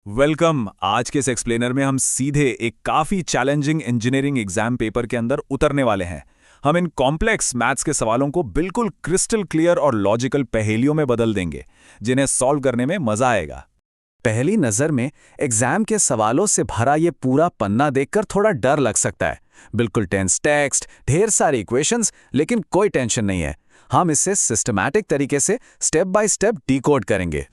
Welcome. आज के इस एक्सप्लेनर में हम सीधे एक काफी चैलेंजिंग इंजीनियरिंग एग्जाम पेपर के अंदर उतरने वाले हैं। हम इन कॉम्प्लेक्स मैथ्स के सवालों को बिल्कुल क्रिस्टल क्लियर और लॉजिकल पहेलियों में बदल देंगे, जिन्हें सॉल्व करने में मजा आएगा। पहली नजर में एग्जाम के सवालों से भरा ये पूरा पन्ना देखकर थोड़ा डर लग सकता है। बिल्कुल टेंस टेक्स्ट, ढेर सारी इक्वेशंस, लेकिन कोई टेंशन नहीं है। हम इसे सिस्टमैटिक तरीके से स्टेप बाय स्टेप डिकोड करेंगे।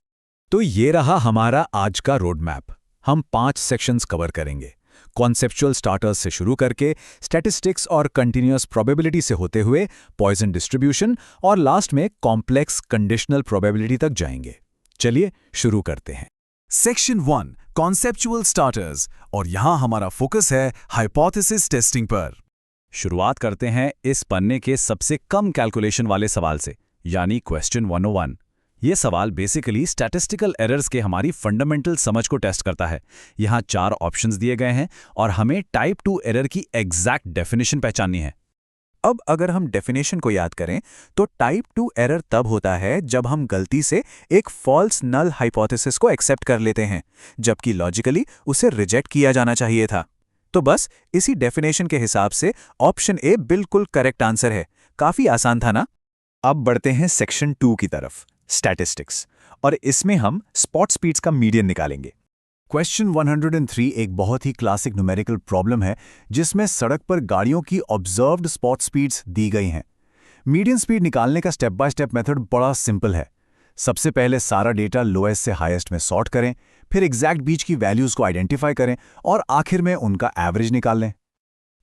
तो ये रहा हमारा आज का रोड मैप। हम 5 सेक्शंस कवर करेंगे, कॉन्सेप्चुअल स्टार्टर्स से शुरू करके स्टैटिस्टिक्स और कंटीन्यूअस प्रोबेबिलिटी से होते हुए पॉइजन डिस्ट्रीब्यूशन और लास्ट में कॉम्प्लेक्स कंडीशनल प्रोबेबिलिटी तक जाएंगे। चलिए शुरू करते हैं। सेक्शन 1 कॉन्सेप्चुअल स्टार्टर्स, और यहां हमारा फोकस है हाइपोथेसिस टेस्टिंग पर। शुरुआत करते हैं इस पन्ने के सबसे कम कैलकुलेशन वाले सवाल से, यानी क्वेश्चन 101। ये सवाल बेसिकली स्टैटिस्टिकल एरर्स के हमारी फंडामेंटल समझ को टेस्ट करता है। यहाँ 4 ऑप्शंस दिए गए हैं और हमें टाइप 2 एरर की एग्जैक्ट डेफिनेशन पहचाननी है। अब अगर हम डेफिनेशन को याद करें तो टाइप 2 एरर तब होता है जब हम गलती से एक फॉल्स नल हाइपोथेसिस को एक्सेप्ट कर लेते हैं, जबकि लॉजिकली उसे रिजेक्ट किया जाना चाहिए था। तो बस इसी डेफिनेशन के हिसाब से ऑप्शन ए बिल्कुल करेक्ट आंसर है। काफी आसान था ना? अब बढ़ते हैं सेक्शन 2 की तरफ, स्टैटिस्टिक्स, और इसमें हम स्पॉट स्पीड्स का मीडियन निकालेंगे। क्वेश्चन 103 एक बहुत ही क्लासिक न्यूमेरिकल प्रॉब्लम है जिसमें सड़क पर गाड़ियों की ऑब्जर्व्ड स्पॉट स्पीड्स दी गई हैं। मीडियन स्पीड निकालने का स्टेप बाय स्टेप मेथड बड़ा सिंपल है। सबसे पहले सारा डेटा लोएस्ट से हाईएस्ट में सॉर्ट करें, फिर एग्जैक्ट बीच की वैल्यूज को आइडेंटिफाई करें और आखिर में उनका एवरेज निकाल लें।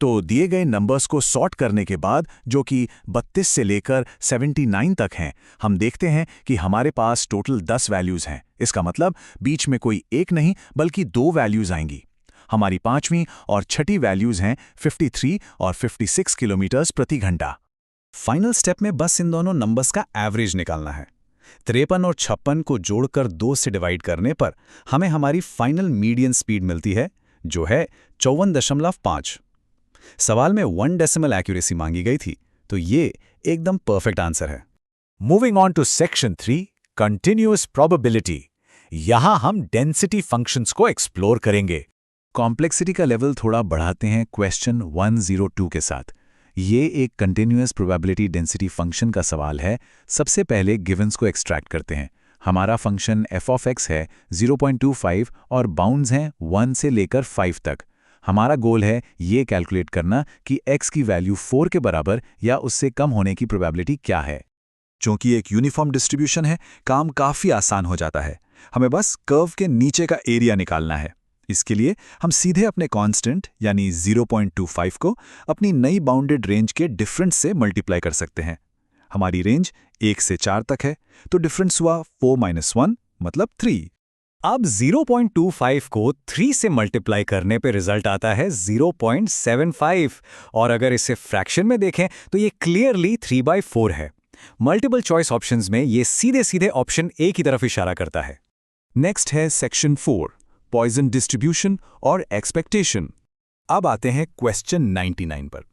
तो दिए गए नंबर्स को सॉर्ट करने के बाद, जो कि 32 से लेकर 79 तक हैं, हम देखते हैं कि हमारे पास टोटल 10 वैल्यूज हैं। इसका मतलब बीच में कोई एक नहीं बल्कि 2 वैल्यूज आएंगी। हमारी 5वीं और 6ठी वैल्यूज हैं 53 और 56 किलोमीटर्स प्रति घंटा। फाइनल स्टेप में बस इन दोनों नंबर्स का एवरेज निकालना है। 53 और 56 को जोड़कर 2 से डिवाइड करने पर हमें हमारी फाइनल मीडियन स्पीड मिलती है, जो है 54.5। सवाल में 1 डेसिमल एक्यूरेसी मांगी गई थी, तो ये एकदम परफेक्ट आंसर है। Moving on to section 3 continuous probability. यहां हम डेंसिटी फंक्शंस को एक्सप्लोर करेंगे। कॉम्प्लेक्सिटी का लेवल थोड़ा बढ़ाते हैं क्वेश्चन 102 के साथ। ये एक कंटिन्यूअस प्रोबेबिलिटी डेंसिटी फंक्शन का सवाल है। सबसे पहले गिवंस को एक्सट्रैक्ट करते हैं। हमारा फंक्शन f of x है 0.25 और बाउंड्स हैं 1 से लेकर 5 तक। हमारा गोल है ये कैलकुलेट करना कि x की वैल्यू 4 के बराबर या उससे कम होने की प्रोबेबिलिटी क्या है। चूंकि एक यूनिफॉर्म डिस्ट्रीब्यूशन है, काम काफ़ी आसान हो जाता है। हमें बस कर्व के नीचे का एरिया निकालना है। इसके लिए हम सीधे अपने कांस्टेंट यानी 0.25 को अपनी नई बाउंडेड रेंज के डिफरेंस से मल्टीप्लाई कर सकते हैं। हमारी रेंज 1 से 4 तक है, तो डिफरेंस हुआ 4 - 1 मतलब 3। अब 0.25 को 3 से मल्टीप्लाई करने पे रिजल्ट आता है 0.75, और अगर इसे फ्रैक्शन में देखें तो ये क्लियरली 3/4 है। मल्टीपल चॉइस ऑप्शंस में ये सीधे सीधे ऑप्शन ए की तरफ इशारा करता है। नेक्स्ट है सेक्शन 4 पॉइजन डिस्ट्रीब्यूशन और एक्सपेक्टेशन। अब आते हैं क्वेश्चन 99 पर।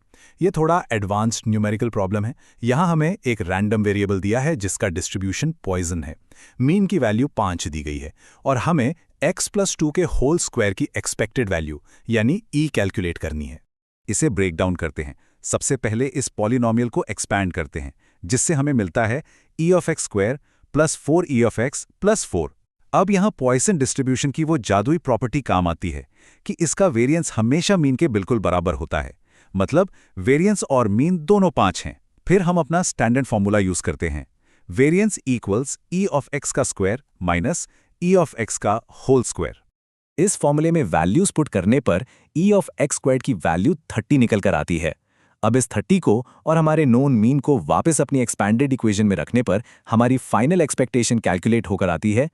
यह थोड़ा एडवांस्ड न्यूमेरिकल प्रॉब्लम है। यहाँ हमें एक रैंडम वेरिएबल दिया है जिसका डिस्ट्रीब्यूशन पॉइजन है। मीन की वैल्यू 5 दी गई है और हमें x+2 के होल स्क्वायर की एक्सपेक्टेड वैल्यू यानी e कैलकुलेट करनी है। इसे ब्रेक डाउन करते हैं। सबसे पहले इस पॉलिनोमियल को एक्सपैंड करते हैं, जिससे हमें मिलता है e of x square plus 4e of x plus 4। अब यहाँ पॉइसन डिस्ट्रीब्यूशन की वो जादुई प्रॉपर्टी काम आती है कि इसका वेरिएंस हमेशा मीन के बिल्कुल बराबर होता है। मतलब वेरिएंस और मीन दोनों 5 हैं। फिर हम अपना स्टैंडर्ड फॉर्मूला यूज करते हैं। Variance equals e of x का square minus e of x का होल स्क्वायर। इस फॉर्मूले में वैल्यूज पुट करने पर e of x स्क्वायर्ड की वैल्यू 30 निकल कर आती है। अब इस 30 को और हमारे नोन मीन को वापस अपनी एक्सपैंडेड इक्वेशन में रखने पर हमारी फाइनल एक्सपेक्टेशन कैलकुलेट होकर आती है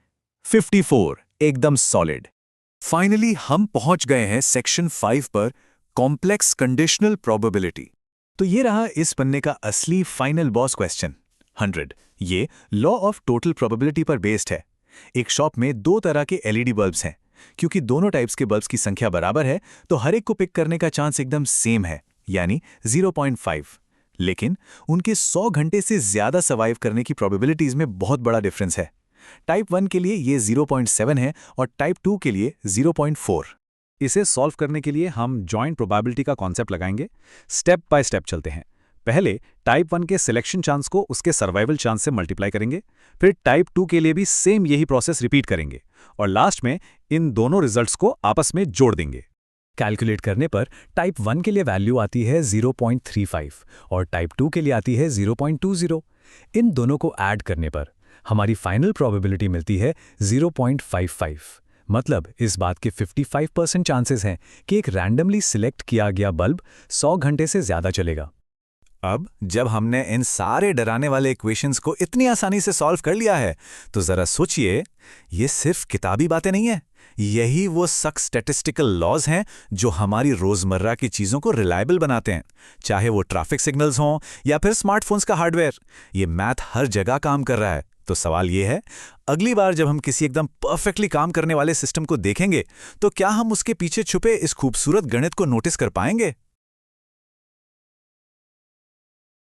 54, एकदम सॉलिड। फाइनली हम पहुंच गए हैं सेक्शन 5 पर, कॉम्प्लेक्स कंडीशनल प्रोबेबिलिटी। तो ये रहा इस पन्ने का असली फाइनल बॉस क्वेश्चन 100। ये लॉ ऑफ टोटल प्रोबेबिलिटी पर बेस्ड है। एक शॉप में 2 तरह के एलईडी बल्ब्स हैं। क्योंकि दोनों टाइप्स के बल्ब्स की संख्या बराबर है, तो हर एक को पिक करने का चांस एकदम सेम है, यानी 0.5। लेकिन उनके 100 घंटे से ज्यादा सर्वाइव करने की प्रोबेबिलिटीज में बहुत बड़ा डिफरेंस है। टाइप 1 के लिए ये 0.7 है और टाइप 2 के लिए 0.4। इसे सॉल्व करने के लिए हम जॉइंट प्रोबेबिलिटी का कॉन्सेप्ट लगाएंगे। स्टेप बाय स्टेप चलते हैं। पहले टाइप 1 के सिलेक्शन चांस को उसके सर्वाइवल चांस से मल्टीप्लाई करेंगे, फिर टाइप 2 के लिए भी सेम यही प्रोसेस रिपीट करेंगे और लास्ट में इन दोनों रिजल्ट्स को आपस में जोड़ देंगे। कैलकुलेट करने पर टाइप 1 के लिए वैल्यू आती है 0.35 और टाइप 2 के लिए आती है 0.20। इन दोनों को ऐड करने पर हमारी फाइनल प्रोबेबिलिटी मिलती है 0.55। मतलब इस बात के 55% चांसेस हैं कि एक रैंडमली सिलेक्ट किया गया बल्ब 100 घंटे से ज़्यादा चलेगा। अब जब हमने इन सारे डराने वाले इक्वेशंस को इतनी आसानी से सॉल्व कर लिया है, तो ज़रा सोचिए, ये सिर्फ किताबी बातें नहीं है। यही वो सख्त स्टैटिस्टिकल लॉज हैं जो हमारी रोज़मर्रा की चीज़ों को रिलायबल बनाते हैं, चाहे वो ट्रैफिक सिग्नल्स हों या फिर स्मार्टफोन्स का हार्डवेयर। ये मैथ हर जगह काम कर रहा है। तो सवाल ये है, अगली बार जब हम किसी एकदम परफेक्टली काम करने वाले सिस्टम को देखेंगे, तो क्या हम उसके पीछे छुपे इस खूबसूरत गणित को नोटिस कर पाएंगे?